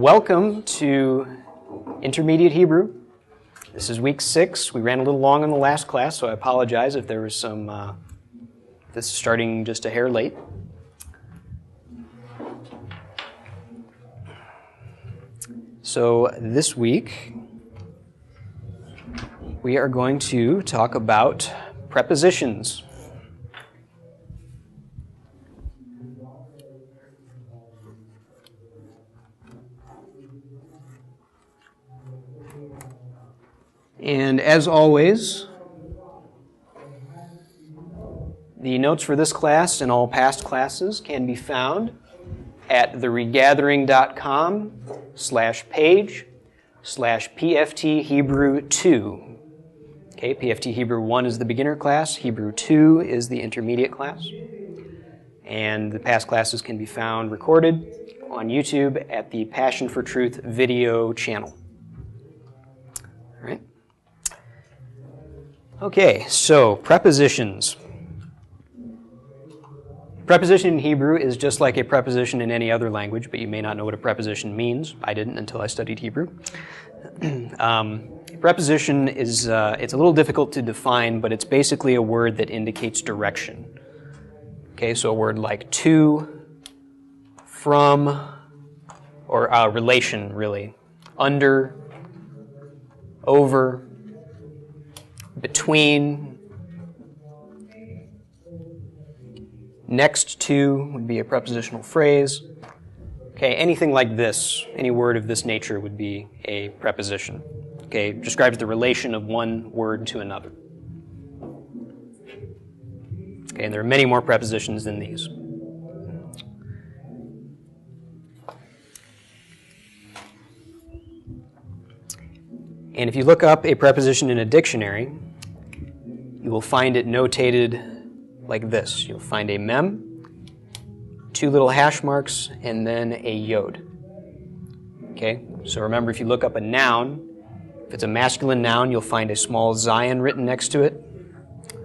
Welcome to Intermediate Hebrew. This is week 6. We ran a little long in the last class, so I apologize if there was some, this is starting just a hair late. So this week, we are going to talk about prepositions. And as always, the notes for this class and all past classes can be found at theregathering.com/page/PFT Hebrew 2. Okay, PFT Hebrew 1 is the beginner class, Hebrew 2 is the intermediate class. And the past classes can be found recorded on YouTube at the Passion For Truth video channel. All right. Okay, so prepositions. Preposition in Hebrew is just like a preposition in any other language, but you may not know what a preposition means. I didn't until I studied Hebrew. Preposition is, it's a little difficult to define, but it's basically a word that indicates direction. Okay, so a word like to, from, or relation, really. Under, over, between, next to would be a prepositional phrase. Okay, anything like this, any word of this nature would be a preposition. Okay, describes the relation of one word to another. Okay, and there are many more prepositions than these. And if you look up a preposition in a dictionary, you will find it notated like this. You'll find a mem, 2 little hash marks, and then a yod. Okay, so remember, if you look up a noun, if it's a masculine noun, you'll find a small zayin written next to it.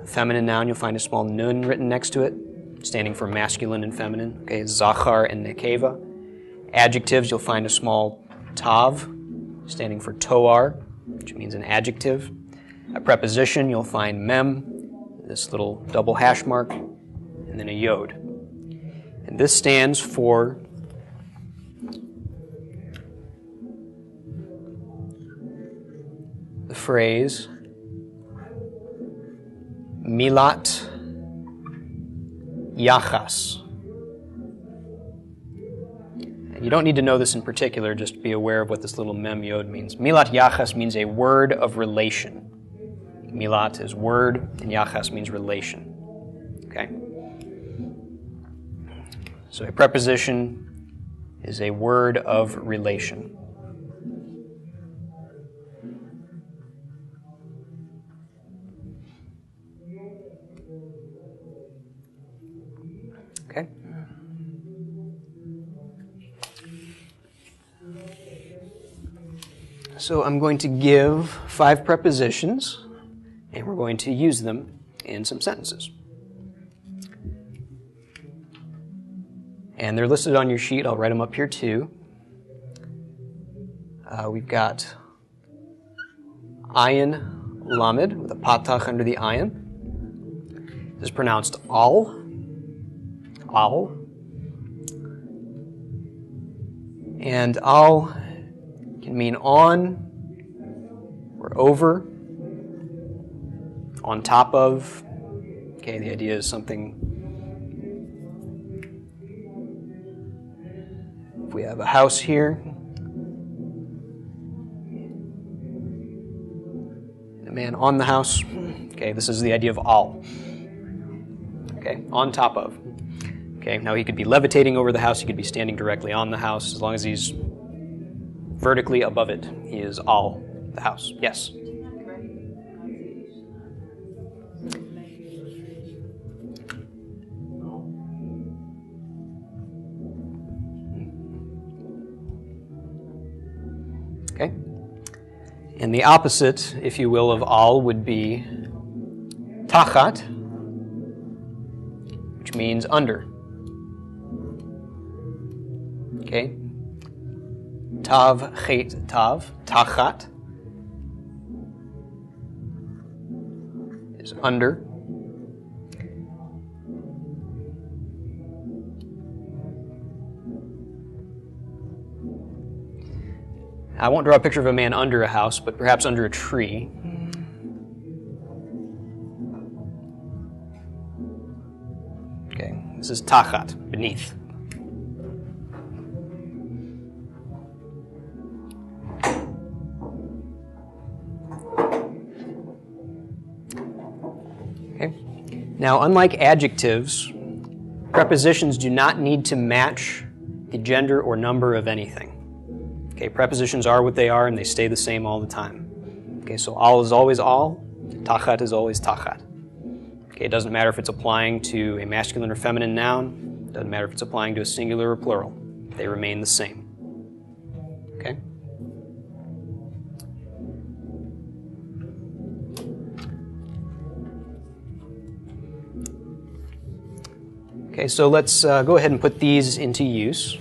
A feminine noun, you'll find a small nun written next to it, standing for masculine and feminine. Okay, zachar and nekeva. Adjectives, you'll find a small tav, standing for toar, which means an adjective. A preposition, you'll find mem, this little double hash mark, and then a yod. And this stands for the phrase milat yachas. And you don't need to know this in particular, just be aware of what this little mem yod means. Milat yachas means a word of relation. Milat is word, and yachas means relation. Okay? So a preposition is a word of relation. Okay? So I'm going to give 5 prepositions, and we're going to use them in some sentences. And they're listed on your sheet. I'll write them up here too. We've got ayin lamed with a patach under the ayin. This is pronounced al. Al. And al can mean on or over, on top of. Okay, the idea is something. If we have a house here, and a man on the house, okay, this is the idea of al. Okay, on top of. Okay, now he could be levitating over the house, he could be standing directly on the house. As long as he's vertically above it, he is al, the house. Yes? Okay? And the opposite, if you will, of al would be tachat, which means under. Okay? Tav, chet, tav. Tachat is under. I won't draw a picture of a man under a house, but perhaps under a tree. Okay, this is tachat, beneath. Okay. Now, unlike adjectives, prepositions do not need to match the gender or number of anything. Okay, prepositions are what they are, and they stay the same all the time. Okay, so all is always all, tachat is always tachat. Okay, it doesn't matter if it's applying to a masculine or feminine noun, it doesn't matter if it's applying to a singular or plural. They remain the same. Okay? Okay, so let's go ahead and put these into use.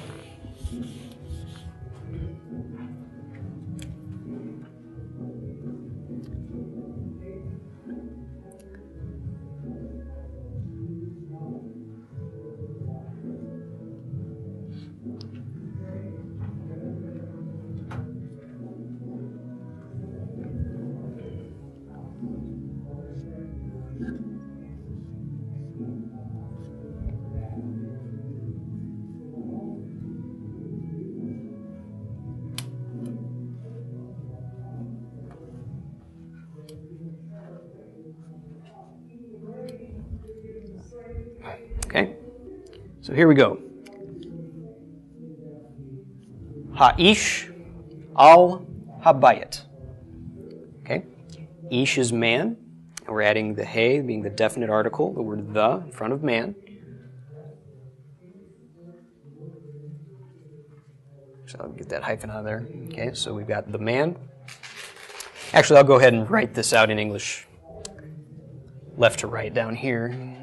Okay, so here we go. Ha'ish al habayit. Okay, ish is man, and we're adding the he being the definite article, the word the in front of man. So I'll get that hyphen out of there. Okay, so we've got the man. Actually, I'll go ahead and write this out in English, left to right down here.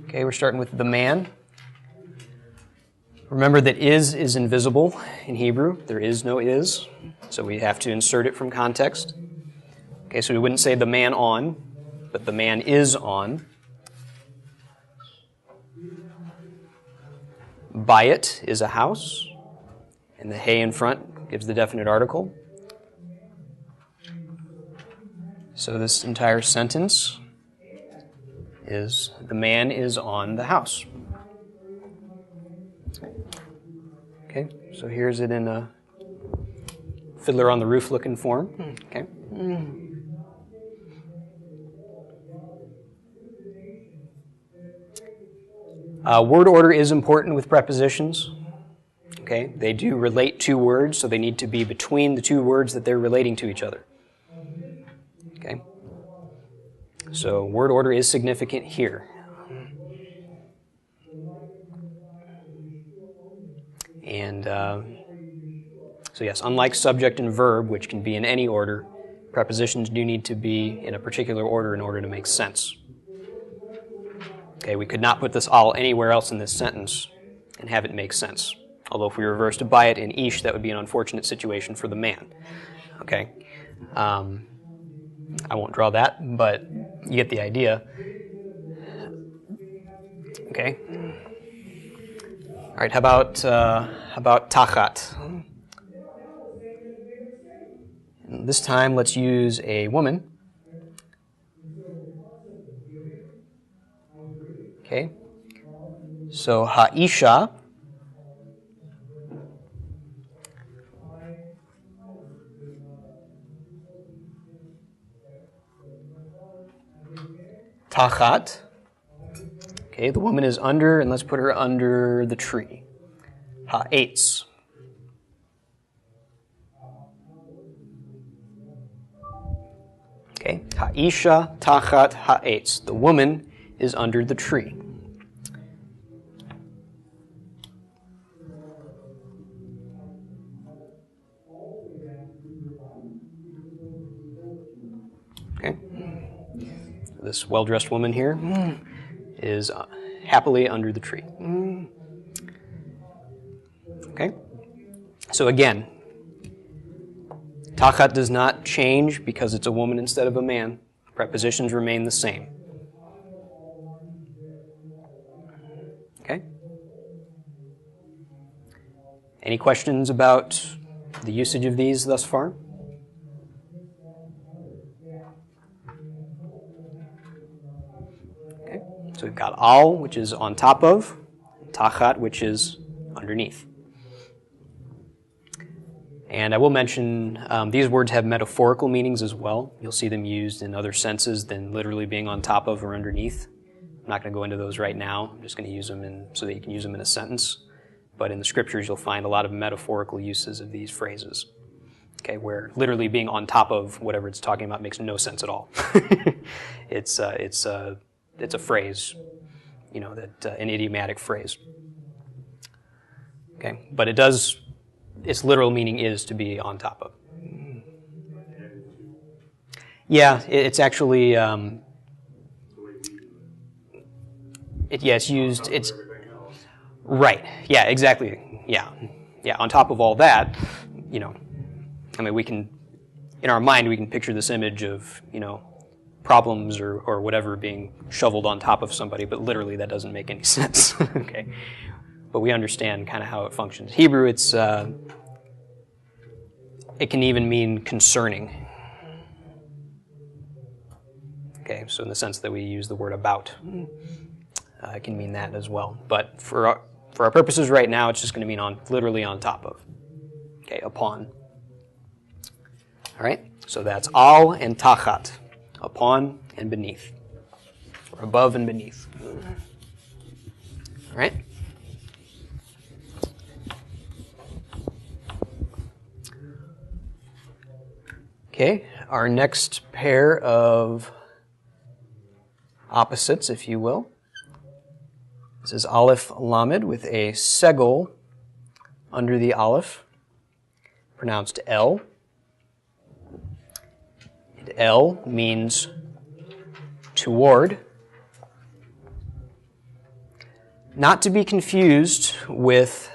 Okay, we're starting with the man. Remember that is invisible in Hebrew. There is no is, so we have to insert it from context. Okay, so we wouldn't say the man on, but the man is on. Bayit is a house, and the he in front gives the definite article. So this entire sentence is the man is on the house. Okay, so here's it in a Fiddler on the Roof looking form. Okay. Word order is important with prepositions. Okay, they do relate to words, so they need to be between the two words that they're relating to each other. Okay. So word order is significant here. And so yes, unlike subject and verb, which can be in any order, prepositions do need to be in a particular order in order to make sense. Okay, we could not put this all anywhere else in this sentence and have it make sense. Although if we reversed to bayit in ish, that would be an unfortunate situation for the man. Okay. I won't draw that, but you get the idea. Okay. All right. How about tachat? And this time, let's use a woman. Okay. So ha'isha. Tachat. Okay, the woman is under, and let's put her under the tree. Ha'etz. Okay, ha'isha tachat ha'etz. The woman is under the tree. Okay. This well-dressed woman here is happily under the tree. Okay. So again, tachat does not change because it's a woman instead of a man. Prepositions remain the same. Okay? Any questions about the usage of these thus far? Okay. So we've got al, which is on top of, tachat, which is underneath. And I will mention these words have metaphorical meanings as well. You'll see them used in other senses than literally being on top of or underneath. I'm not going to go into those right now. I'm just going to use them so that you can use them in a sentence. But in the scriptures, you'll find a lot of metaphorical uses of these phrases. Okay, where literally being on top of whatever it's talking about makes no sense at all. It's a phrase, an idiomatic phrase. Okay, but it does. Its literal meaning is to be on top of. Yeah, it's actually. It's used. It's right. Yeah, exactly. Yeah. On top of all that, we can, in our mind, we can picture this image of problems or whatever being shoveled on top of somebody, but literally that doesn't make any sense. Okay. But we understand kind of how it functions. Hebrew, it can even mean concerning. Okay, so in the sense that we use the word about, it can mean that as well. But for our purposes right now, it's just going to mean literally on top of. Okay, upon. All right, so that's al and tachat, upon and beneath, or above and beneath. All right. Okay, our next pair of opposites, if you will. This is Aleph Lamed with a segol under the Aleph, pronounced El. And El means toward. Not to be confused with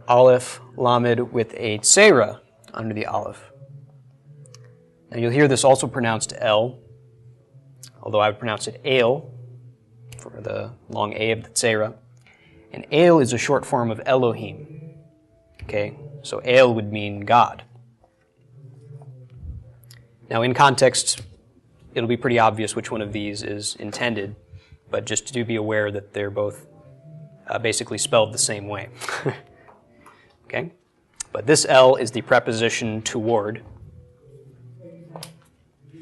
Aleph Lamed with a tzera under the Aleph. Now you'll hear this also pronounced El, although I would pronounce it Ale for the long A of the tzera. And Ale is a short form of Elohim. Okay, so El would mean God. Now in context, it'll be pretty obvious which one of these is intended, but just to be aware that they're both basically spelled the same way. Okay? But this El is the preposition toward.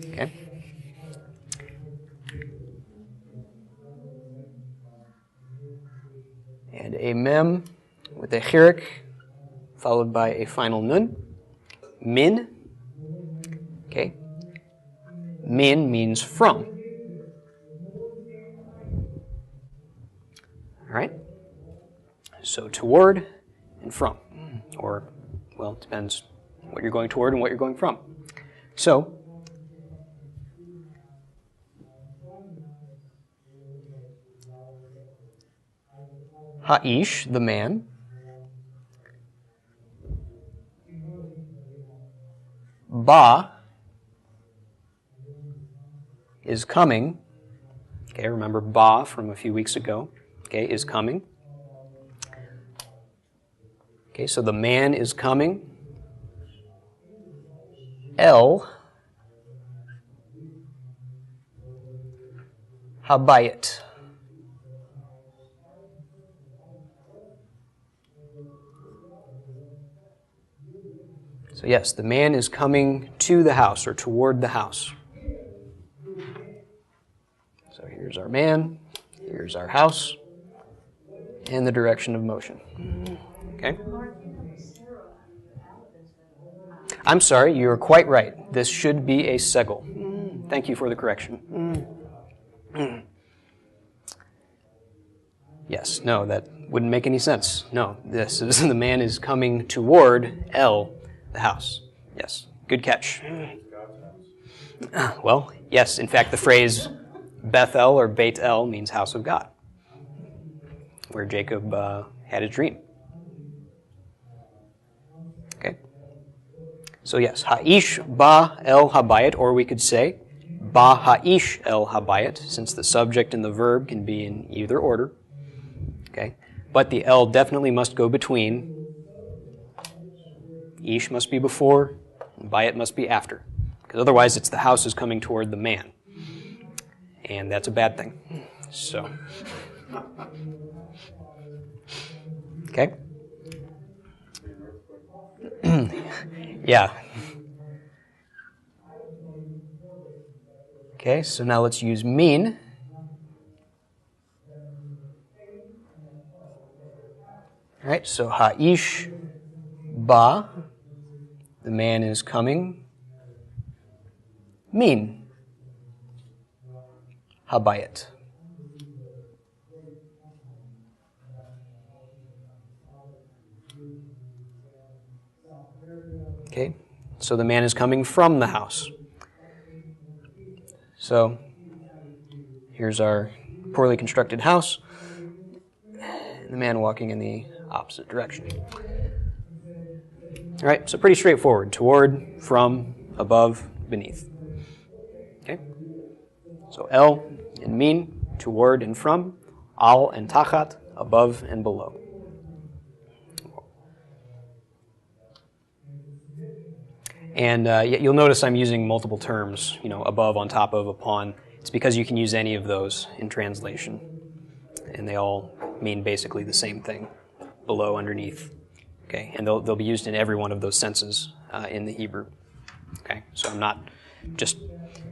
Okay? And a mem with a chirik followed by a final nun. Min. Okay? Min means from. All right? So toward and from. Or, well, it depends what you're going toward and what you're going from. So, Ha'ish, the man. Ba is coming. Okay, remember Ba from a few weeks ago. Okay, is coming. Okay, so the man is coming. El Habayit. So yes, the man is coming to the house or toward the house. So here's our man, here's our house, and the direction of motion. Okay? I'm sorry, you're quite right. This should be a segol. Thank you for the correction. Yes, no, that wouldn't make any sense. No, this is the man is coming toward El, the house. Yes, good catch. Well, yes, in fact, the phrase Bethel or Beit El means house of God, where Jacob had his dream. So yes, ha'ish ba el habayit, or we could say ba ha'ish el habayit, since the subject and the verb can be in either order. Okay, but the el definitely must go between. Ish must be before, and bayit must be after, because otherwise it's the house is coming toward the man, and that's a bad thing. So, okay. Yeah. Okay, so now let's use mean. All right, so ha'ish ba, the man is coming. Mean habayit. Okay, so the man is coming from the house. So here's our poorly constructed house, and the man walking in the opposite direction. All right, so pretty straightforward. Toward, from, above, beneath. Okay? So el and min, toward and from, al and tachat, above and below. And you'll notice I'm using multiple terms, above, on top of, upon. It's because you can use any of those in translation. And they all mean basically the same thing, below, underneath. Okay, and they'll be used in every one of those senses in the Hebrew. Okay, so I'm not just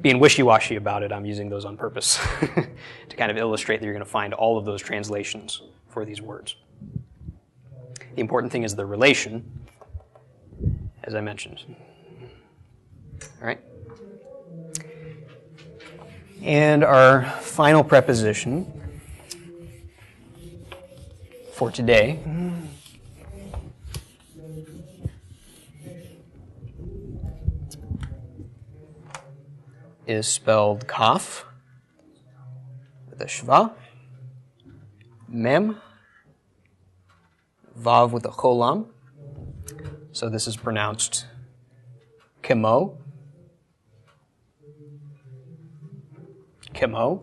being wishy-washy about it. I'm using those on purpose to kind of illustrate that you're going to find all of those translations for these words. The important thing is the relation, as I mentioned. All right. And our final preposition for today is spelled kaf with a shva, mem, vav with a cholam. So this is pronounced kemo. Kemo.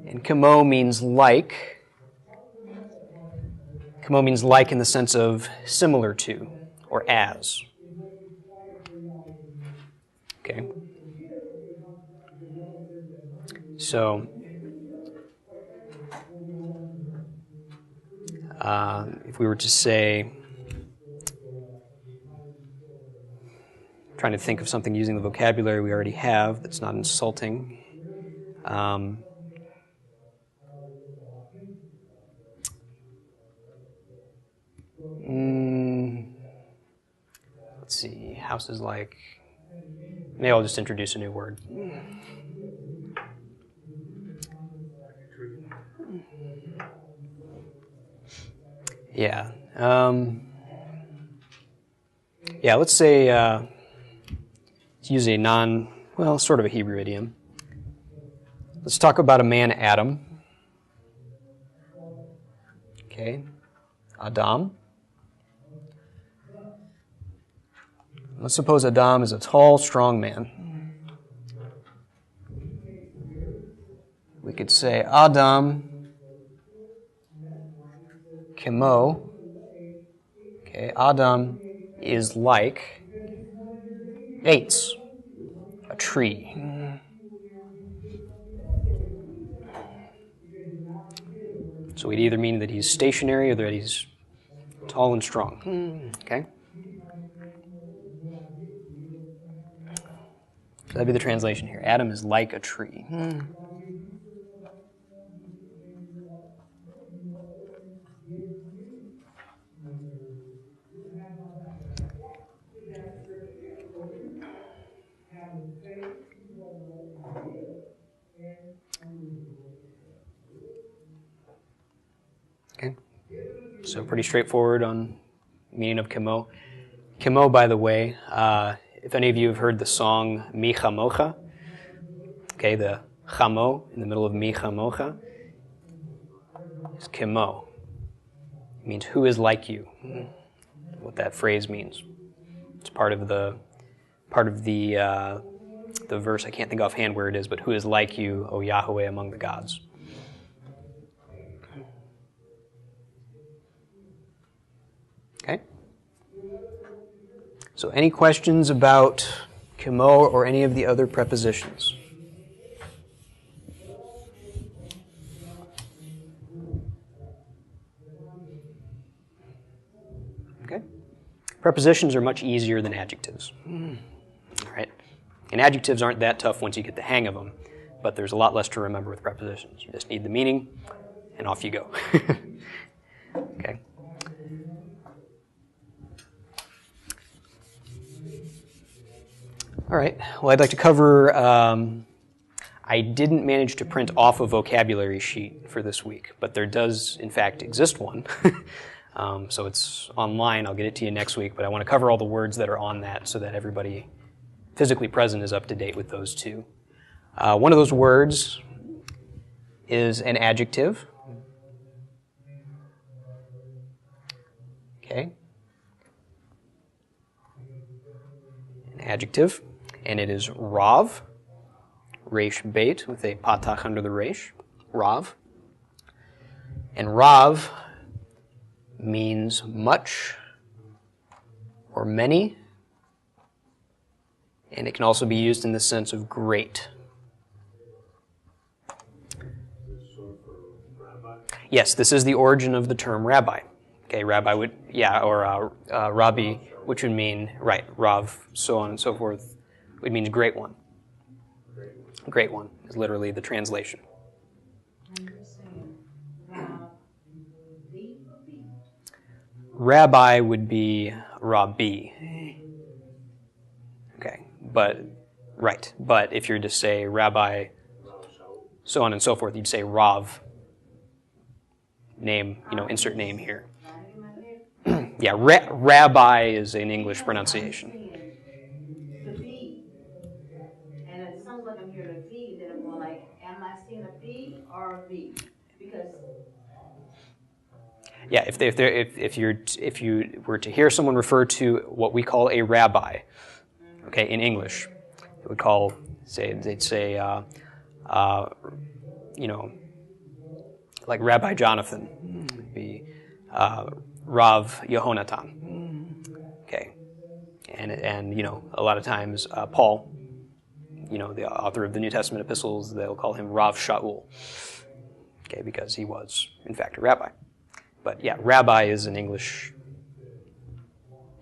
And kemo means like. Kemo means like in the sense of similar to or as. Okay. So, if we were to say, trying to think of something using the vocabulary we already have that's not insulting. Let's see, house is like, maybe I'll just introduce a new word. Yeah. Let's say, let's use a sort of a Hebrew idiom. Let's talk about a man, Adam. Okay. Adam. Let's suppose Adam is a tall, strong man. We could say Adam kemo. Okay, Adam is like eitz, a tree. So we'd either mean that he's stationary or that he's tall and strong. Okay? So that'd be the translation here. Adam is like a tree. Okay? So pretty straightforward on meaning of kemo. Kemo, by the way, if any of you have heard the song Mi Chamocha, okay, the chamo in the middle of Mi Chamocha is kemo. It means who is like you. what that phrase means. It's part of the verse. I can't think offhand where it is, but who is like you, O Yahweh, among the gods? Okay. So any questions about kamo or any of the other prepositions? Okay. Prepositions are much easier than adjectives. All right. And adjectives aren't that tough once you get the hang of them, but there's a lot less to remember with prepositions. You just need the meaning, and off you go. Okay. All right. Well, I'd like to cover, I didn't manage to print off a vocabulary sheet for this week, but there does, in fact, exist one. So it's online. I'll get it to you next week, but I want to cover all the words that are on that so that everybody physically present is up to date with those two. One of those words is an adjective. Okay. An adjective. And it is Rav, Resh Beit, with a patach under the Resh, Rav. And Rav means much or many, and it can also be used in the sense of great. Yes, this is the origin of the term rabbi. Okay, rabbi would, or rabbi, which would mean, right, Rav, so on and so forth. It means great one. Great one is literally the translation. Rabbi would be Rabbi. Okay, but if you're to say rabbi, so on and so forth, you'd say Rav. Name, insert name here. Yeah, rabbi is an English pronunciation. Yeah, if you were to hear someone refer to what we call a rabbi, okay, in English, it would they'd say, like Rabbi Jonathan, it'd be Rav Yehonatan, okay, and a lot of times Paul, the author of the New Testament epistles, they'll call him Rav Shaul, okay, because he was in fact a rabbi. But yeah, rabbi is an English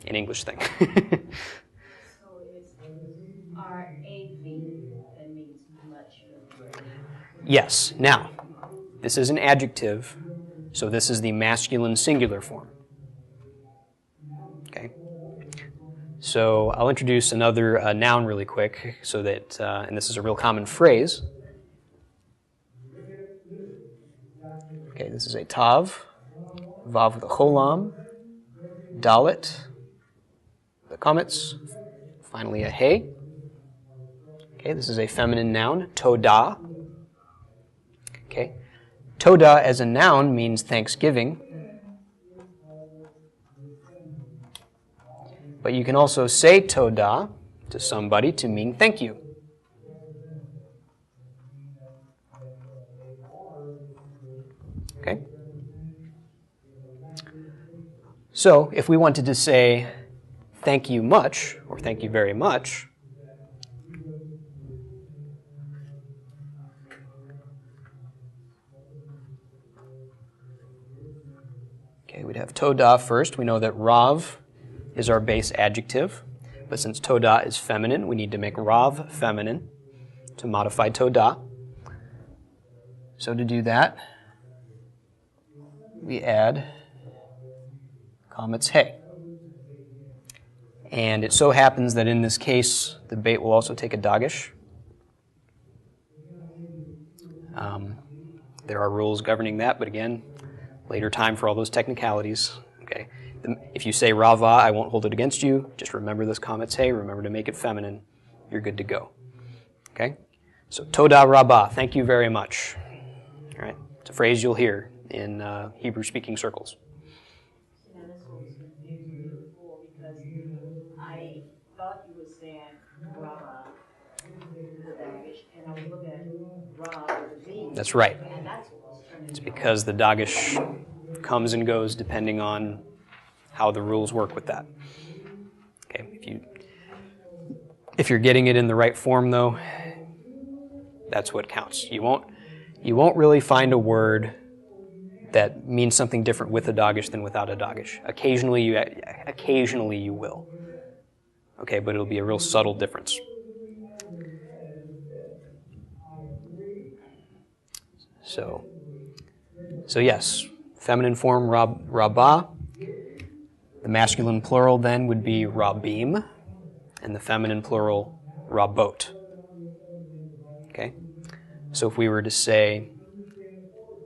thing. So it's R-A-V that means much. Yes. Now, this is an adjective, so this is the masculine singular form. Okay. So I'll introduce another noun really quick, so that, and this is a real common phrase. Okay, this is a tav. Vav with a cholam, dalet, the comets, finally a hey. Okay, this is a feminine noun, todah. Okay, todah as a noun means thanksgiving, but you can also say todah to somebody to mean thank you. Okay. So, if we wanted to say thank you much, or thank you very much, okay, we'd have todah first. We know that Rav is our base adjective, but since todah is feminine, we need to make Rav feminine to modify todah. So to do that, we add comets hey. And it so happens that in this case, the bait will also take a dagesh. There are rules governing that, but again, later time for all those technicalities. Okay, if you say rava, I won't hold it against you. Just remember this comets hey. Remember to make it feminine. You're good to go. Okay, so todah rabbah. Thank you very much. All right, it's a phrase you'll hear in Hebrew-speaking circles. Ra or the V. That's right. And that's what was turning It's me because the Dagesh comes and goes depending on how the rules work with that. Okay, if you're getting it in the right form, though, that's what counts. You won't really find a word that means something different with a Dagesh than without a Dagesh. Occasionally you will. Okay, but it'll be a real subtle difference. So yes, feminine form Rabbah. The masculine plural then would be Rabbim, and the feminine plural Rabbot. Okay? So if we were to say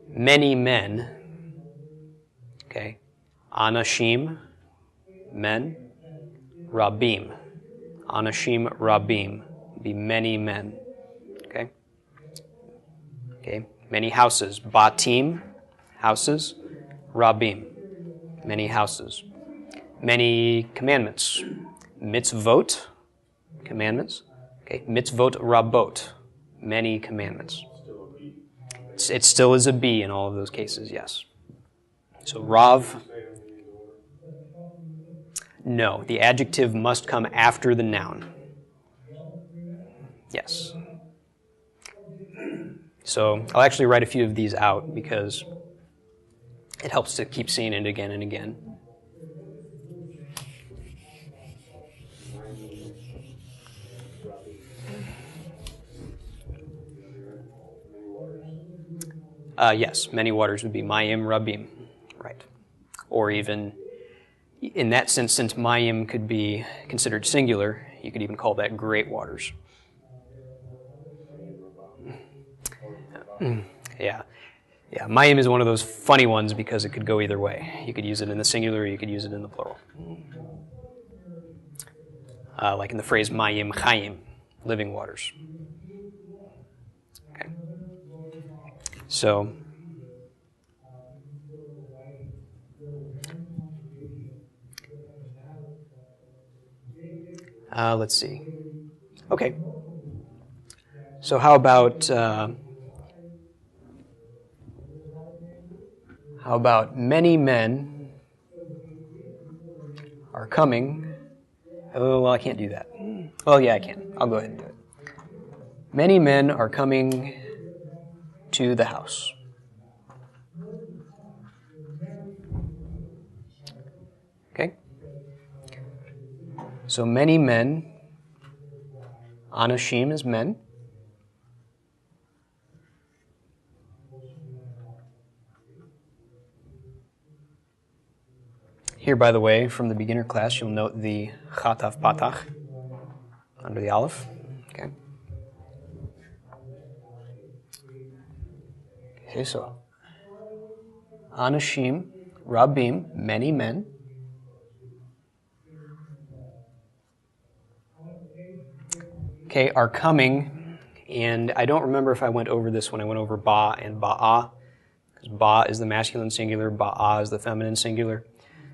many men, okay, Anashim, men, Rabbim. Anashim Rabbim, be many men. Okay? Okay, many houses. Batim, houses. Rabbim, many houses. Many commandments. Mitzvot, commandments. Okay, mitzvot Rabbot, many commandments. It still is a B in all of those cases, yes. So Rav, no, the adjective must come after the noun. Yes. So I'll actually write a few of these out because it helps to keep seeing it again and again. Yes, many waters would be Mayim Rabbim, right. Or even, in that sense, since Mayim could be considered singular, you could even call that great waters. Yeah, Mayim is one of those funny ones because it could go either way. You could use it in the singular, or you could use it in the plural. Like in the phrase Mayim Chayim, living waters. Okay. So, let's see. Okay. So how about many men are coming? Oh, well, I can't do that. Well, yeah, I can. I'll go ahead and do it. Many men are coming to the house. Okay? So many men, Anashim is men. Here, by the way, from the beginner class, you'll note the Chatav Patach under the Aleph. Okay. Okay, so Anashim, Rabbim, many men. Okay, are coming, and I don't remember if I went over this when I went over Ba and Ba'ah, because Ba is the masculine singular, Ba'ah is the feminine singular.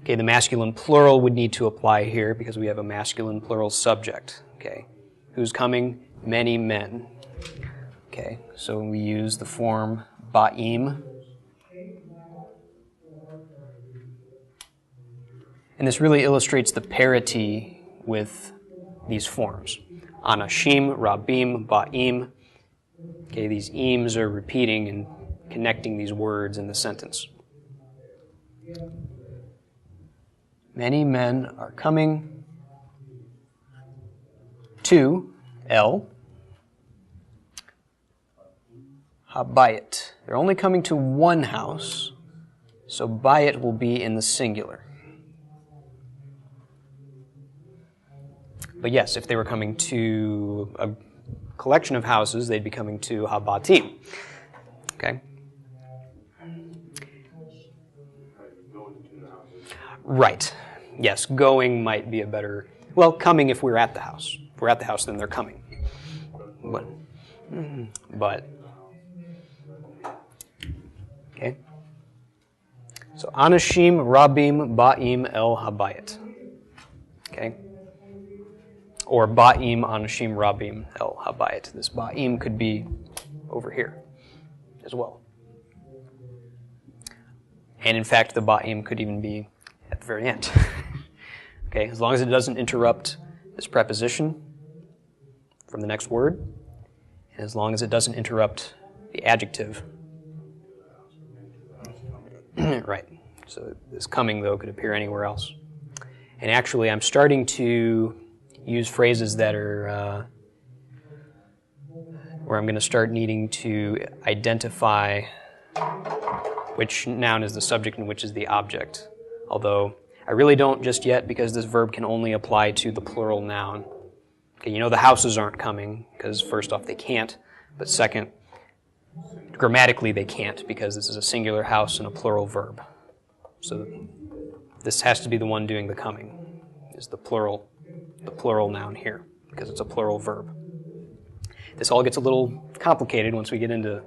Okay, the masculine plural would need to apply here because we have a masculine plural subject. Okay, who's coming? Many men. Okay, so we use the form Ba'im. And this really illustrates the parity with these forms. Anashim, Rabbim, Ba'im. Okay, these ems are repeating and connecting these words in the sentence. Many men are coming to El Habayit. They're only coming to one house, so Bayit will be in the singular. But yes, if they were coming to a collection of houses, they'd be coming to Habatim. Okay? Right. Yes, going might be a better... Well, coming if we're at the house. If we're at the house, then they're coming. But okay. So, Anashim, Rabbim, Ba'im, El Habayit. Okay? Or Ba'im, Anashim, Rabbim, El Habayit. This Ba'im could be over here as well. And in fact, the ba'im could even be at the very end. Okay, as long as it doesn't interrupt this preposition from the next word, and as long as it doesn't interrupt the adjective. Right. So this coming, though, could appear anywhere else. And actually, I'm starting to use phrases that are where I'm going to start needing to identify which noun is the subject and which is the object. Although I really don't just yet, because this verb can only apply to the plural noun. Okay, you know the houses aren't coming, because first off, they can't. But second, grammatically they can't, because this is a singular house and a plural verb. So this has to be the one doing the coming, is the plural noun here, because it's a plural verb. This all gets a little complicated once we get into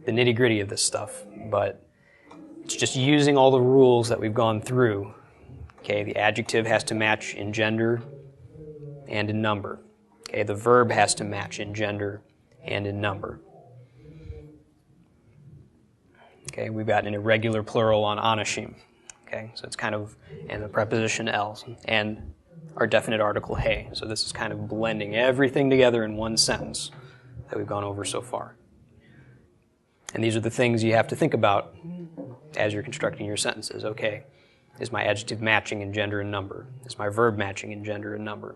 the nitty-gritty of this stuff, but it's just using all the rules that we've gone through. Okay, the adjective has to match in gender and in number. Okay, the verb has to match in gender and in number. Okay, we've got an irregular plural on anashim. Okay, so it's kind of, and the preposition el, and our definite article hey. So this is kind of blending everything together in one sentence that we've gone over so far. And these are the things you have to think about as you're constructing your sentences. Okay, is my adjective matching in gender and number? Is my verb matching in gender and number?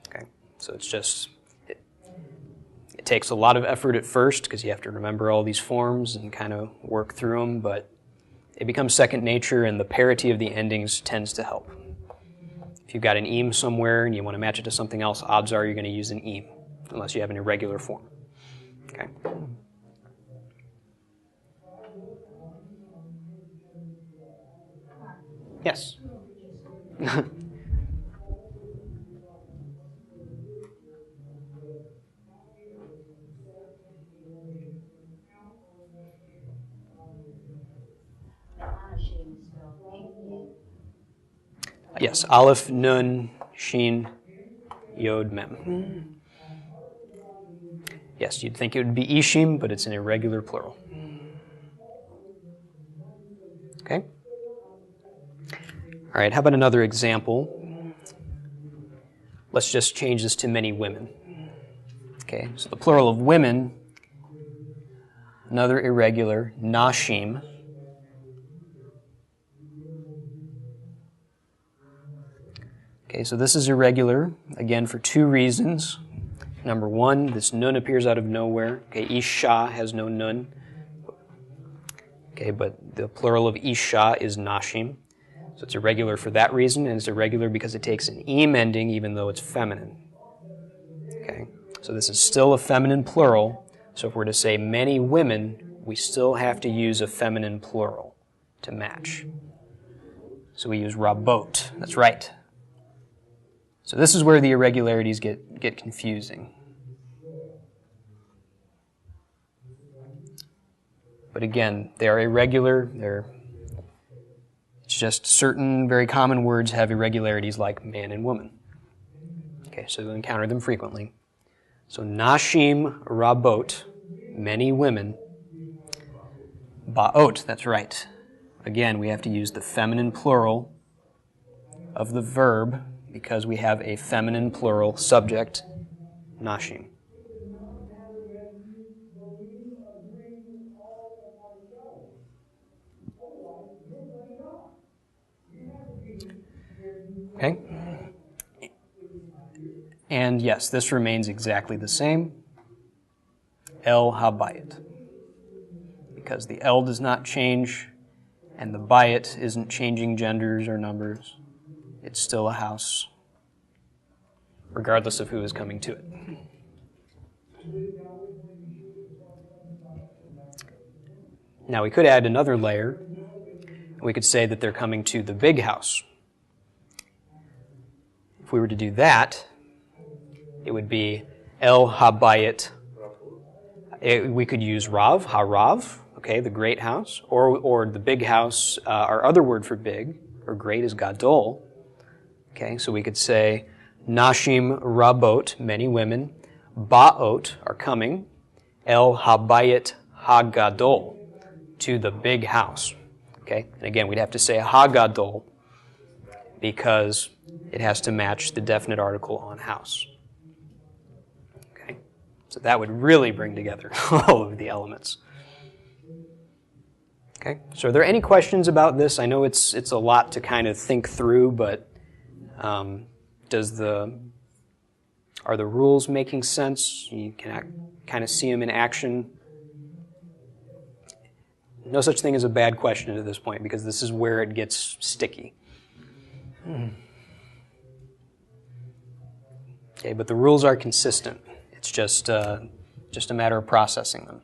Okay, so it's just, it takes a lot of effort at first because you have to remember all these forms and kind of work through them, but it becomes second nature, and the parity of the endings tends to help. If you've got an eam somewhere and you want to match it to something else, odds are you're going to use an eam, unless you have an irregular form. Okay. Yes. Yes, aleph, nun, shin, yod, mem. Yes, you'd think it would be ishim, but it's an irregular plural. Okay? All right, how about another example? Let's just change this to many women. Okay, so the plural of women, another irregular, nashim. Okay, so this is irregular, again, for two reasons. Number one, this nun appears out of nowhere. Okay, isha has no nun. Okay, but the plural of isha is nashim. So it's irregular for that reason, and it's irregular because it takes an eem ending even though it's feminine. Okay, so this is still a feminine plural. So if we're to say many women, we still have to use a feminine plural to match. So we use rabot. That's right. So this is where the irregularities get confusing. But again, they are irregular. It's just certain very common words have irregularities like man and woman. Okay, so you'll encounter them frequently. So nashim rabot, many women. Ba'ot, that's right. Again, we have to use the feminine plural of the verb because we have a feminine plural subject, nashim. Okay? And yes, this remains exactly the same. El habayit. Because the El does not change, and the bayit isn't changing genders or numbers. It's still a house, regardless of who is coming to it. Now we could add another layer. We could say that they're coming to the big house. If we were to do that, it would be El Habayit. We could use Rav, Harav, okay, the great house, or the big house. Our other word for big or great is Gadol. Okay, so we could say Nashim Rabot, many women, ba'ot are coming, el habayit hagadol, to the big house. Okay, and again, we'd have to say hagadol because it has to match the definite article on house. Okay, so that would really bring together all of the elements. Okay, so are there any questions about this? I know it's a lot to kind of think through, but are the rules making sense? You can kind of see them in action. No such thing as a bad question at this point because this is where it gets sticky. Okay, but the rules are consistent. It's just a matter of processing them.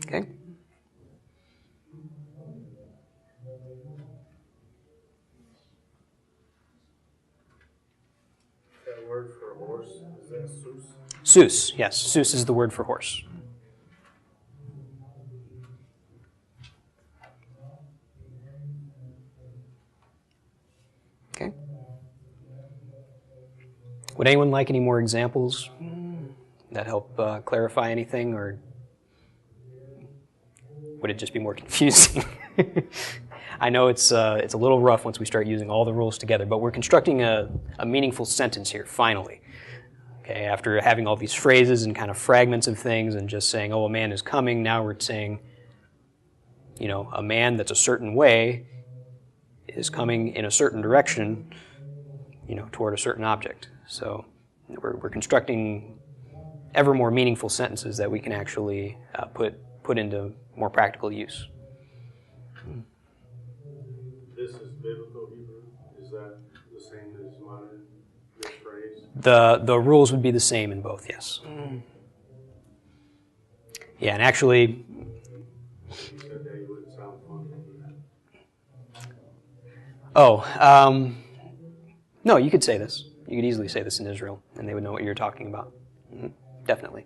Okay. That word for horse, is that sus? Sus, yes. Sus is the word for horse. Okay. Would anyone like any more examples that help clarify anything, or would it just be more confusing? I know it's a little rough once we start using all the rules together, but we're constructing a meaningful sentence here, finally. Okay, after having all these phrases and kind of fragments of things and just saying, oh, a man is coming, now we're saying, a man that's a certain way is coming in a certain direction, toward a certain object. So we're constructing ever more meaningful sentences that we can actually put into more practical use. This is biblical Hebrew. Is that the same as modern, this phrase? The rules would be the same in both, yes. Yeah, and actually, You said that you wouldn't sound funny. No, you could say this. You could easily say this in Israel, and they would know what you're talking about. Definitely.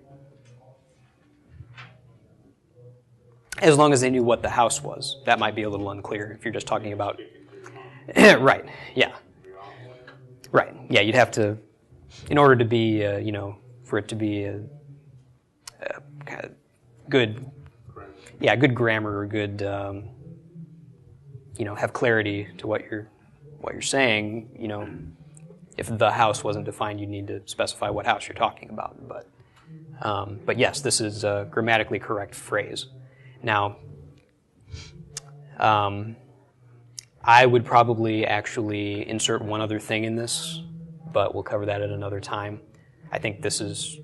As long as they knew what the house was. That might be a little unclear if you're just talking about... Right, yeah. Right, yeah, you'd have to... In order to be, for it to be a kind of good... Yeah, good grammar or good, have clarity to what you're saying, if the house wasn't defined, you'd need to specify what house you're talking about. But yes, this is a grammatically correct phrase. Now, I would probably actually insert one other thing in this, but we'll cover that at another time. I think this is,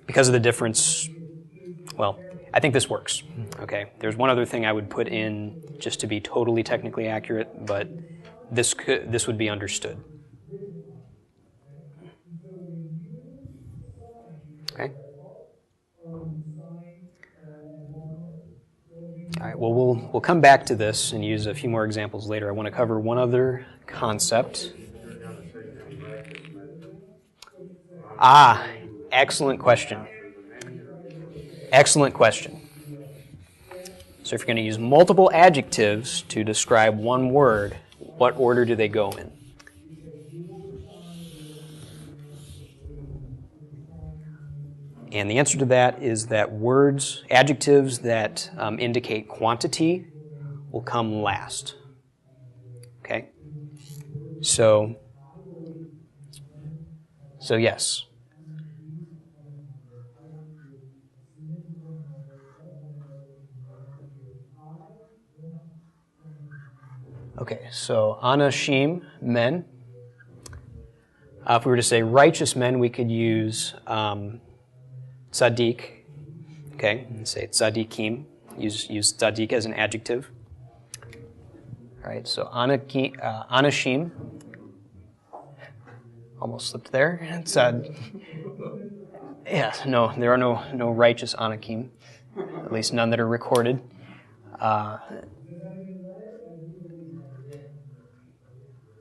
because of the difference, well, I think this works. Okay, there's one other thing I would put in just to be totally technically accurate, but this would be understood. Okay. All right, well, we'll come back to this and use a few more examples later. I want to cover one other concept. Excellent question. Excellent question. So if you're going to use multiple adjectives to describe one word, what order do they go in? And the answer to that is that adjectives that indicate quantity will come last. Okay? So yes. Okay, so anashim, men. If we were to say righteous men, we could use tzaddik. Okay, and say tzaddikim. Use tzaddik as an adjective. All right, so anashim. Almost slipped there. No, there are no righteous anakim, at least none that are recorded.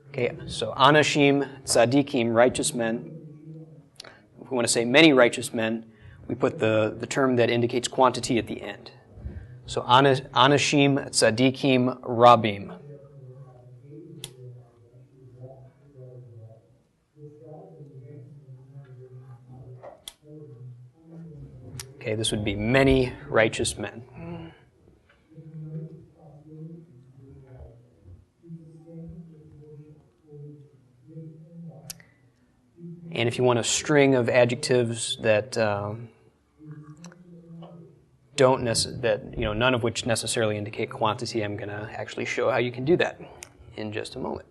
Okay, so anashim, tzaddikim, righteous men. If we want to say many righteous men, we put the term that indicates quantity at the end. So Anashim, Tzadikim, Rabim. Okay, this would be many righteous men. And if you want a string of adjectives that none of which necessarily indicate quantity, I'm going to actually show how you can do that in just a moment.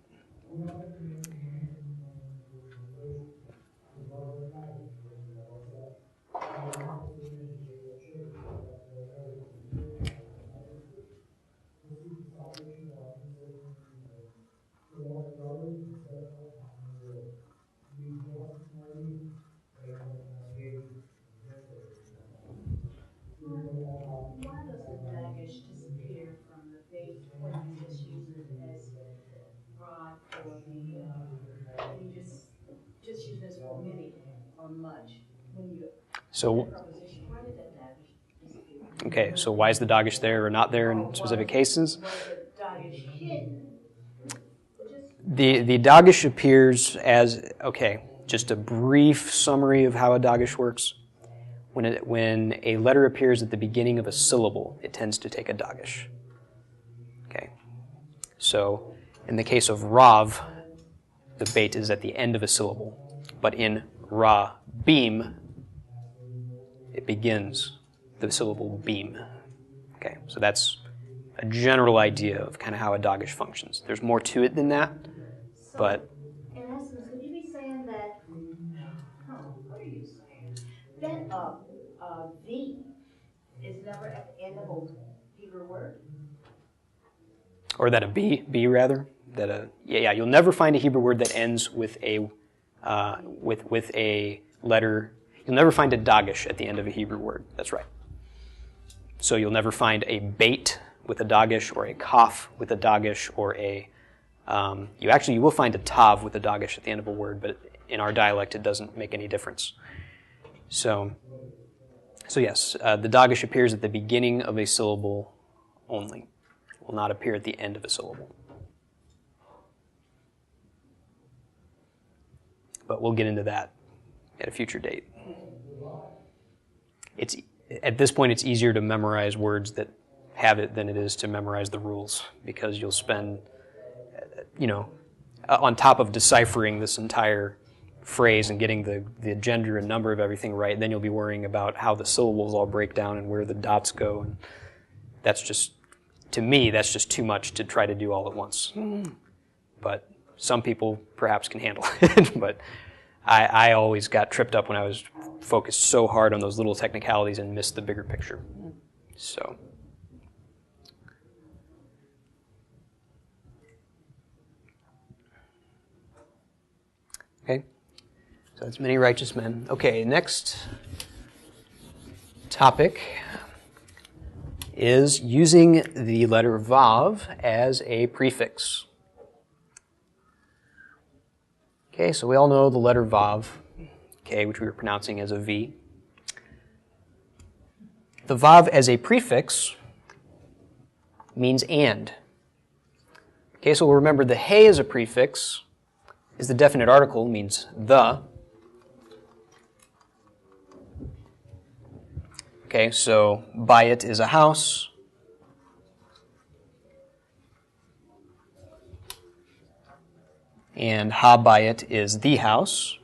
Why does the dagesh disappear from the bait when you just use it as rod or when you just use it as for many or much? When you So, preposition, why did that dagesh disappear? okay, so why is the dagesh there or not there in specific cases? Was the dagesh hidden? The dagesh appears as, okay, just a brief summary of how a dagesh works. When a letter appears at the beginning of a syllable, it tends to take a dagesh. Okay, so in the case of Rav, the bait is at the end of a syllable, but in Ra-beam, it begins the syllable beam. Okay, so that's a general idea of kind of how a dagesh functions. There's more to it than that, but In essence, could you be saying that, what are you saying? That V is never at the end of a Hebrew word? or that a B rather, that you'll never find a Hebrew word that ends with a with a letter. You'll never find a dagesh at the end of a Hebrew word. That's right. So you'll never find a bait with a dagesh, or a kaf with a dagesh, or a you will find a tav with a dagesh at the end of a word, but in our dialect it doesn't make any difference. So yes, the dagesh appears at the beginning of a syllable only. It will not appear at the end of a syllable. But we'll get into that at a future date. At this point, it's easier to memorize words that have it than it is to memorize the rules, because you'll spend, on top of deciphering this entire phrase and getting the gender and number of everything right, then you'll be worrying about how the syllables all break down and where the dots go. And that's just, to me, that's just too much to try to do all at once. But some people perhaps can handle it. But I always got tripped up when I was focused so hard on those little technicalities and missed the bigger picture. So. Okay. So that's many righteous men. Okay, next topic is using the letter Vav as a prefix. Okay, so we all know the letter Vav, okay, which we were pronouncing as a V. The Vav as a prefix means and. Okay, so we'll remember the He as a prefix is the definite article, means the. Okay, so Bayit is a house. And Ha-Bayit is the house.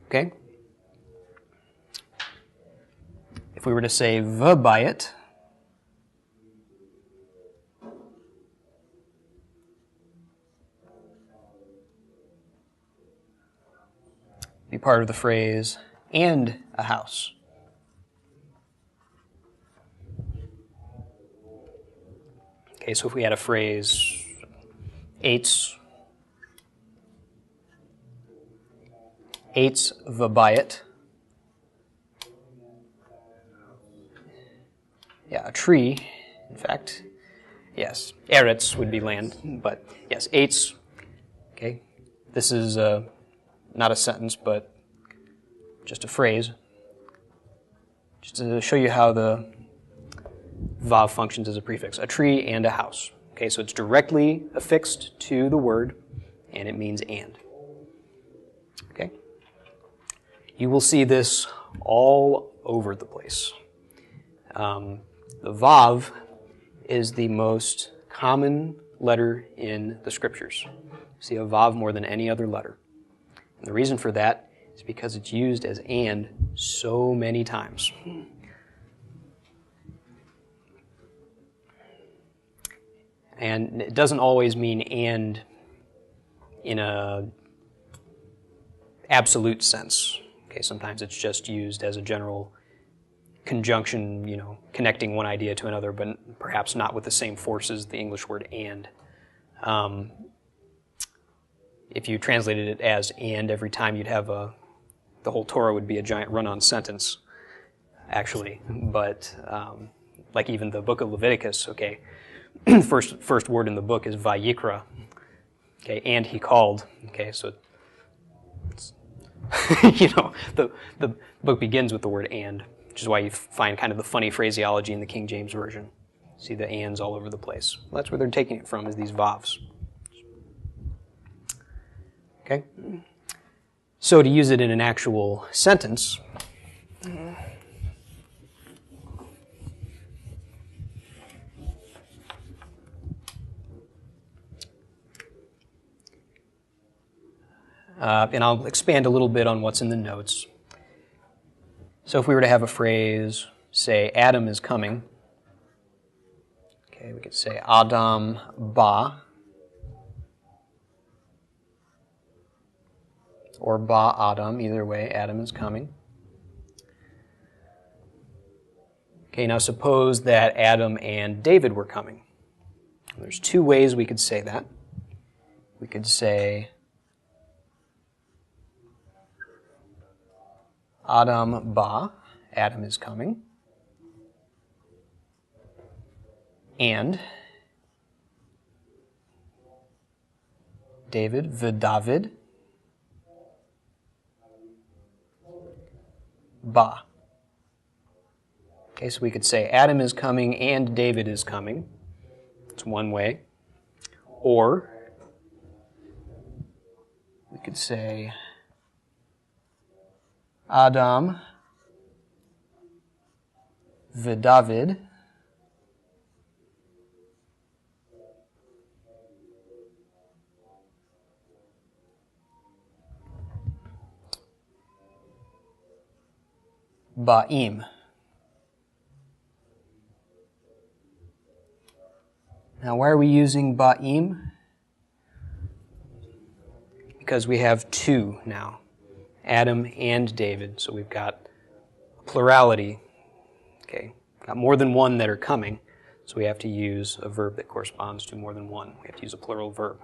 Okay? If we were to say V-Bayit, be part of the phrase, and a house. Okay, so if we had a phrase, eitz v'bayit, yeah, a tree, in fact, Yes, eretz would be land, but yes, eitz. Okay, this is not a sentence, but just a phrase. Just to show you how the vav functions as a prefix. A tree and a house. Okay, so it's directly affixed to the word, and it means and. Okay? You will see this all over the place. The vav is the most common letter in the Scriptures. You see a vav more than any other letter. And the reason for that is because it's used as and so many times. And it doesn't always mean and in a absolute sense. Okay, sometimes it's just used as a general conjunction, connecting one idea to another, but perhaps not with the same force as the English word and. If you translated it as and every time, you'd have the whole Torah would be a giant run-on sentence, actually. But like even the book of Leviticus, okay, first word in the book is Vayikra, okay, and he called, okay, so it's the book begins with the word and, which is why you find kind of the funny phraseology in the King James Version. See the ands all over the place. Well, that's where they're taking it from, is these vavs. Okay? So to use it in an actual sentence, and I'll expand a little bit on what's in the notes. So if we were to have a phrase, say, Adam is coming, okay, we could say Adam ba, or ba Adam, either way, Adam is coming. Okay, now suppose that Adam and David were coming. There's two ways we could say that. We could say Adam ba, Adam is coming, and David v'David ba. Okay, so we could say Adam is coming and David is coming. That's one way. Or we could say Adam v'David ba'im. Now, why are we using ba'im? Because we have two now, Adam and David. So we've got a plurality, okay? Got more than one that are coming, so we have to use a verb that corresponds to more than one. We have to use a plural verb,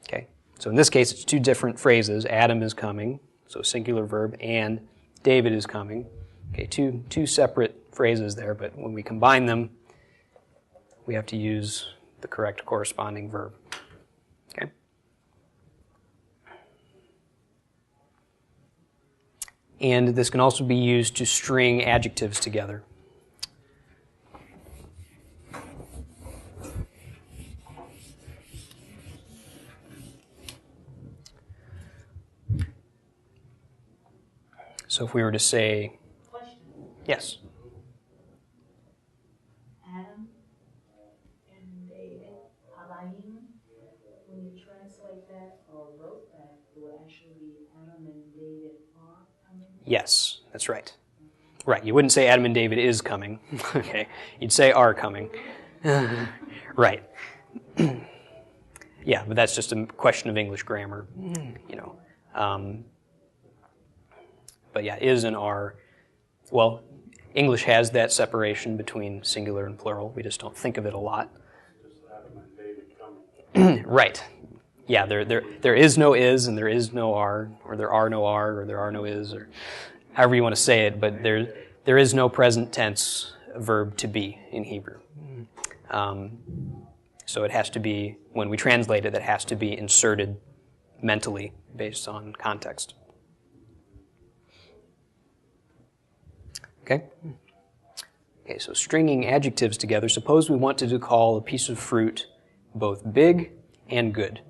okay? So in this case, it's two different phrases. Adam is coming, so singular verb, and David is coming. Okay, two separate phrases there, but when we combine them, we have to use the correct corresponding verb. Okay? And this can also be used to string adjectives together. So if we were to say, Question. yes. Adam and David, Halayim, when you translate that or wrote that, it would actually be Adam and David are coming? Yes, that's right. Right, you wouldn't say Adam and David is coming. Okay, you'd say are coming. Right. Yeah, but that's just a question of English grammar, you know. But yeah, is and are, well, English has that separation between singular and plural. We just don't think of it a lot. Just Adam and David coming. Right. Yeah, there is no is and there is no are, or there are no are, or there are no is, or however you want to say it, but there is no present tense verb to be in Hebrew. So it has to be, when we translate it, it has to be inserted mentally based on context. Okay? Okay, so stringing adjectives together. Suppose we wanted to call a piece of fruit both big and good.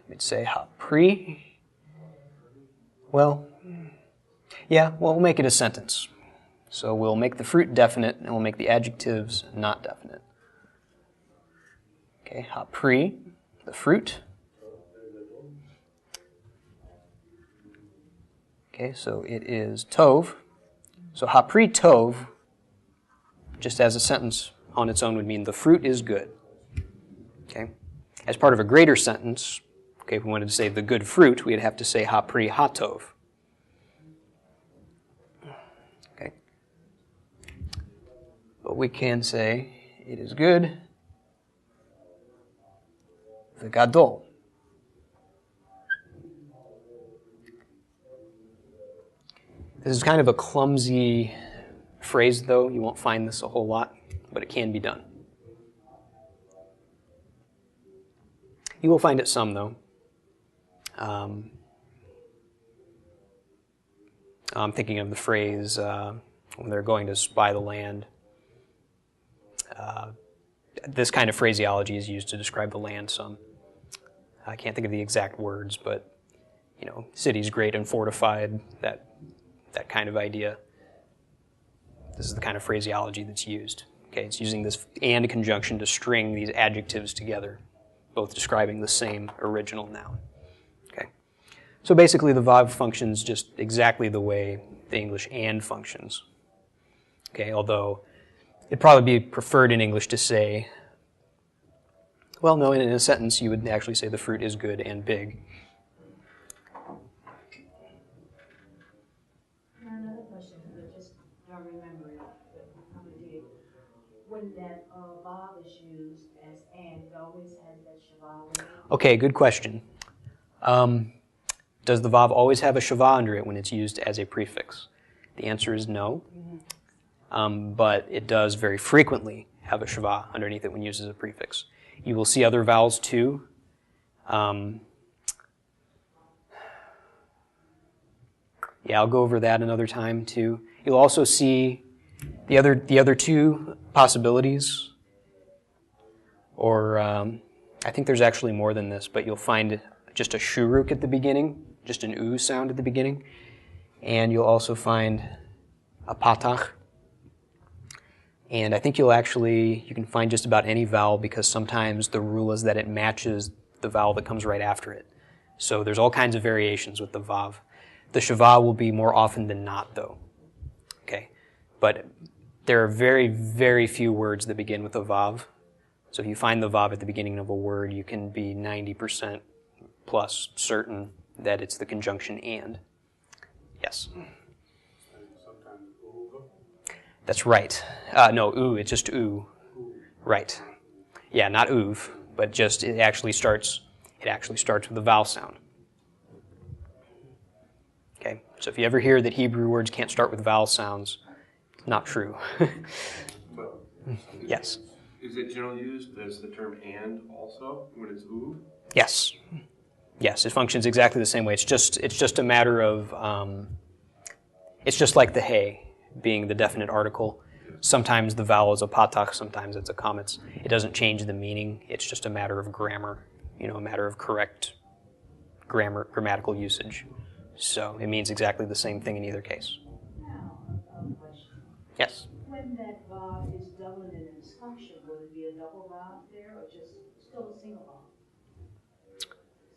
We'd say hapri. Well, we'll make it a sentence. So we'll make the fruit definite, and we'll make the adjectives not definite. Okay, hapri, the fruit. Okay, so it is tov. So hapri tov, just as a sentence on its own, would mean the fruit is good. Okay, as part of a greater sentence, okay, if we wanted to say the good fruit, we'd have to say hapri hatov. Okay, but we can say it is good, the gadol. This is kind of a clumsy phrase, though. You won't find this a whole lot, but it can be done. You will find it some, though. I'm thinking of the phrase when they're going to spy the land. This kind of phraseology is used to describe the land some. I can't think of the exact words, but, cities great and fortified, that kind of idea. This is the kind of phraseology that's used. Okay, it's using this and conjunction to string these adjectives together, both describing the same original noun. Okay, so basically the vav functions just exactly the way the English and functions. Okay, although it'd probably be preferred in English to say, well, no, in a sentence you would actually say the fruit is good and big. When that vav is used as and, it always has that shavah in it. Okay, good question. Does the vav always have a shavah under it when it's used as a prefix? The answer is no. But it does very frequently have a shavah underneath it when used as a prefix. You will see other vowels too. I'll go over that another time too. You'll also see the other two possibilities, or I think there's actually more than this, but you'll find just a shuruk at the beginning, just an oo sound at the beginning, and you'll also find a patach. And I think you can find just about any vowel, because sometimes the rule is that it matches the vowel that comes right after it. So there's all kinds of variations with the vav. The shavah will be more often than not, though. Okay, but there are very, very few words that begin with a vav. So if you find the vav at the beginning of a word, you can be 90% plus certain that it's the conjunction and. Yes? That's right. No, oo, it's just oo. Right. Yeah, not oov, but just it actually starts with a vowel sound. Okay, so if you ever hear that Hebrew words can't start with vowel sounds, it's not true. Yes. Is it generally used as the term and also when it's oo? Yes. Yes, it functions exactly the same way. It's just a matter of it's just like the hey being the definite article. Sometimes the vowel is a patach, sometimes it's a kametz. It doesn't change the meaning. It's just a matter of grammar, a matter of correct grammatical usage. So it means exactly the same thing in either case. Now, a question. Yes. When that vav is doubled in its function, will it be a double vav there, or just still a single vav?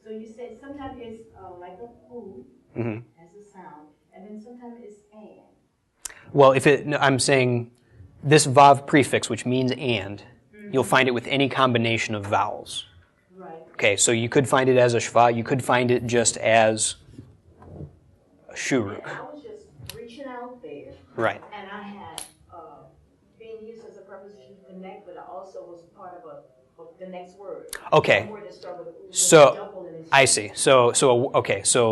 So you said sometimes it's like a oo as a sound, and then sometimes it's and. Well, I'm saying this vav prefix, which means and, you'll find it with any combination of vowels. Right. Okay, so you could find it as a shva, you could find it just as a shuruk. I was just reaching out there. Right. And I had being used as a preposition to connect, but I also was part of the next word. Okay. Word that started with So I see. So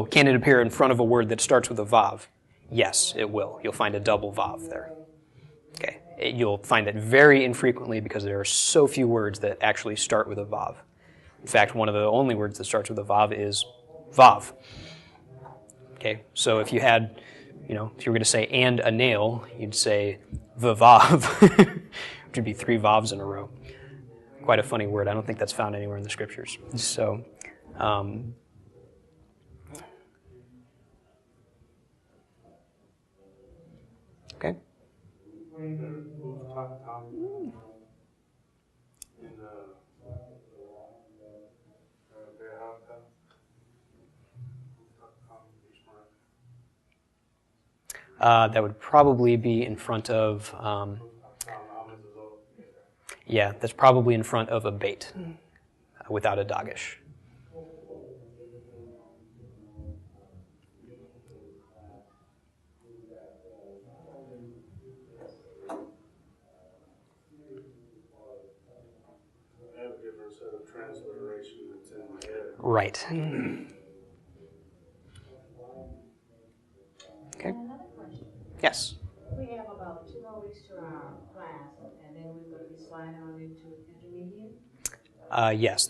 can it appear in front of a word that starts with a vav? Yes, it will. You'll find a double vav there. Okay. You'll find that very infrequently because there are so few words that actually start with a vav. In fact, one of the only words that starts with a vav is vav. Okay, so if you had, if you were going to say and a nail, you'd say the vav, which would be 3 vavs in a row. Quite a funny word. I don't think that's found anywhere in the scriptures. So, okay. That would probably be in front of, that's probably in front of a bait without a dagesh. I have a different set of transliteration that's in my head. Right. Okay. Another question. Yes. We have about 2 more weeks to our class, and then we're going to be sliding on into intermediate. Yes,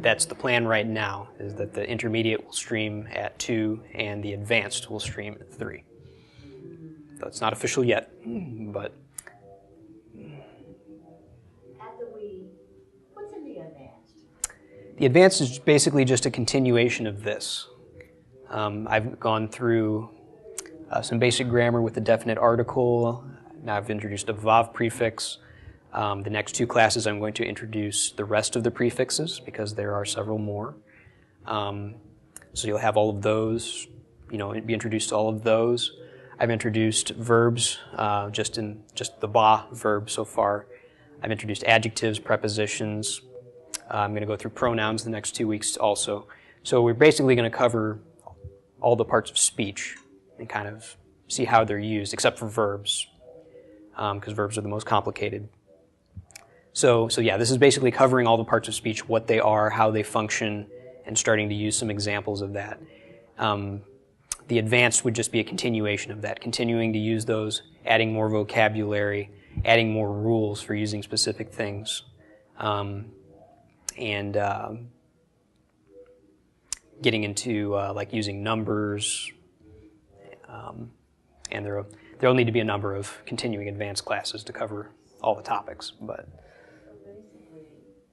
that's the plan right now, is that the intermediate will stream at 2 and the advanced will stream at 3. That's not official yet, but... What's in the advanced? The advanced is basically just a continuation of this. I've gone through some basic grammar with the definite article. Now I've introduced a vav prefix. The next 2 classes I'm going to introduce the rest of the prefixes because there are several more. So you'll have all of those, be introduced to all of those. I've introduced verbs, just the ba verb so far. I've introduced adjectives, prepositions. I'm going to go through pronouns the next 2 weeks also. So we're basically going to cover all the parts of speech and kind of see how they're used, except for verbs, because verbs are the most complicated. So yeah, this is basically covering all the parts of speech, what they are, how they function, and starting to use some examples of that. The advanced would just be a continuation of that, continuing to use those, adding more vocabulary, adding more rules for using specific things, and getting into like using numbers, and there'll need to be a number of continuing advanced classes to cover all the topics, but. So basically,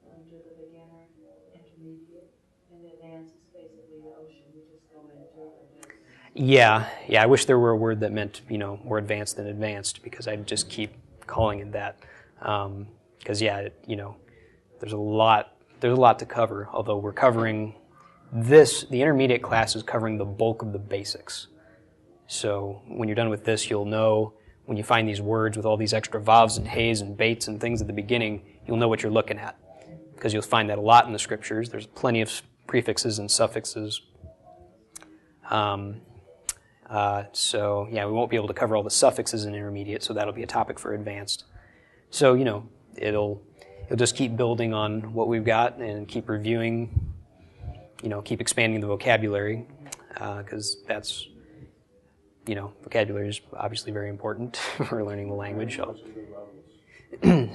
under the beginner, intermediate, and the advanced is basically the ocean. We just go into it. Yeah. I wish there were a word that meant more advanced than advanced, because I'd just keep calling it that. Because there's a lot to cover. Although we're covering the intermediate class is covering the bulk of the basics. So when you're done with this, you'll know when you find these words with all these extra vavs and heys and baits and things at the beginning, you'll know what you're looking at, because you'll find that a lot in the scriptures. There's plenty of prefixes and suffixes. So we won't be able to cover all the suffixes in intermediate, so that'll be a topic for advanced. So it'll just keep building on what we've got and keep reviewing, keep expanding the vocabulary, because that's, vocabulary is obviously very important for learning the language.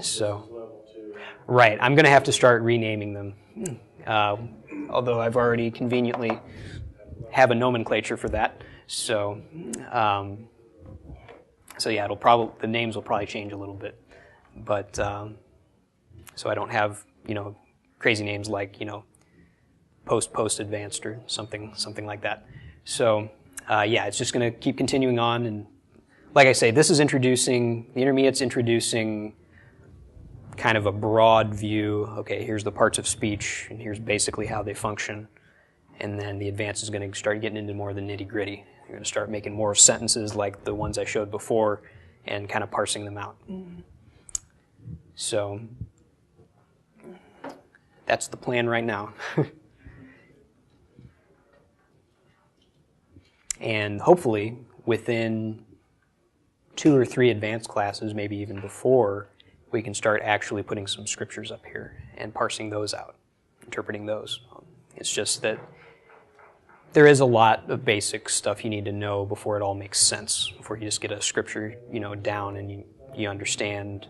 So, right, I'm going to have to start renaming them, although I've already conveniently have a nomenclature for that. So, the names will probably change a little bit, but so I don't have crazy names like post advanced or something like that. So. It's just going to keep continuing on, and like I say, the intermediate's introducing kind of a broad view. Okay, here's the parts of speech, and here's basically how they function, and then the advanced is going to start getting into more of the nitty-gritty. You're going to start making more sentences like the ones I showed before, and kind of parsing them out. So that's the plan right now. And hopefully, within 2 or 3 advanced classes, maybe even before, we can start actually putting some scriptures up here and parsing those out, interpreting those. It's just that there is a lot of basic stuff you need to know before it all makes sense, before you just get a scripture, down and you understand,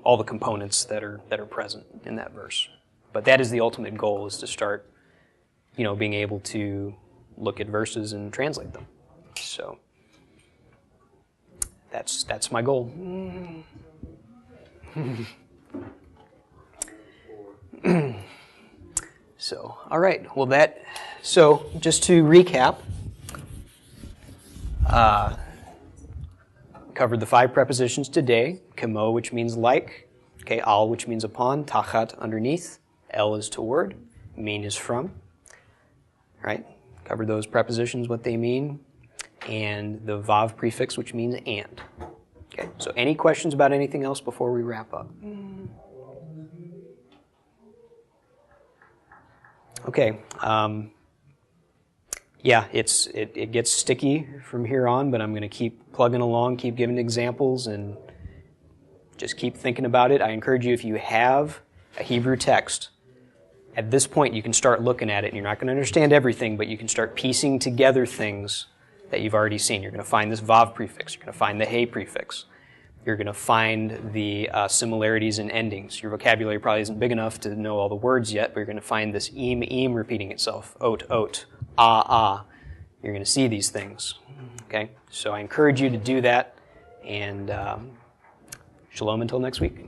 all the components that are present in that verse. But that is the ultimate goal, is to start, being able to look at verses and translate them. So that's my goal. So, all right. Well, so just to recap, covered the 5 prepositions today. Kamo, which means like. Okay, al, which means upon. Tachat, underneath. El is toward. Min is from. Right? Covered those prepositions, what they mean. And the vav prefix, which means and. Okay, so any questions about anything else before we wrap up? Okay. It gets sticky from here on, but I'm going to keep plugging along, keep giving examples, and just keep thinking about it. I encourage you, if you have a Hebrew text, at this point you can start looking at it. You're not going to understand everything, but you can start piecing together things that you've already seen. You're going to find this vav prefix. You're going to find the hey prefix. You're going to find the similarities in endings. Your vocabulary probably isn't big enough to know all the words yet, but you're going to find this im repeating itself. Ot, ah. You're going to see these things. Okay? So I encourage you to do that, and shalom until next week.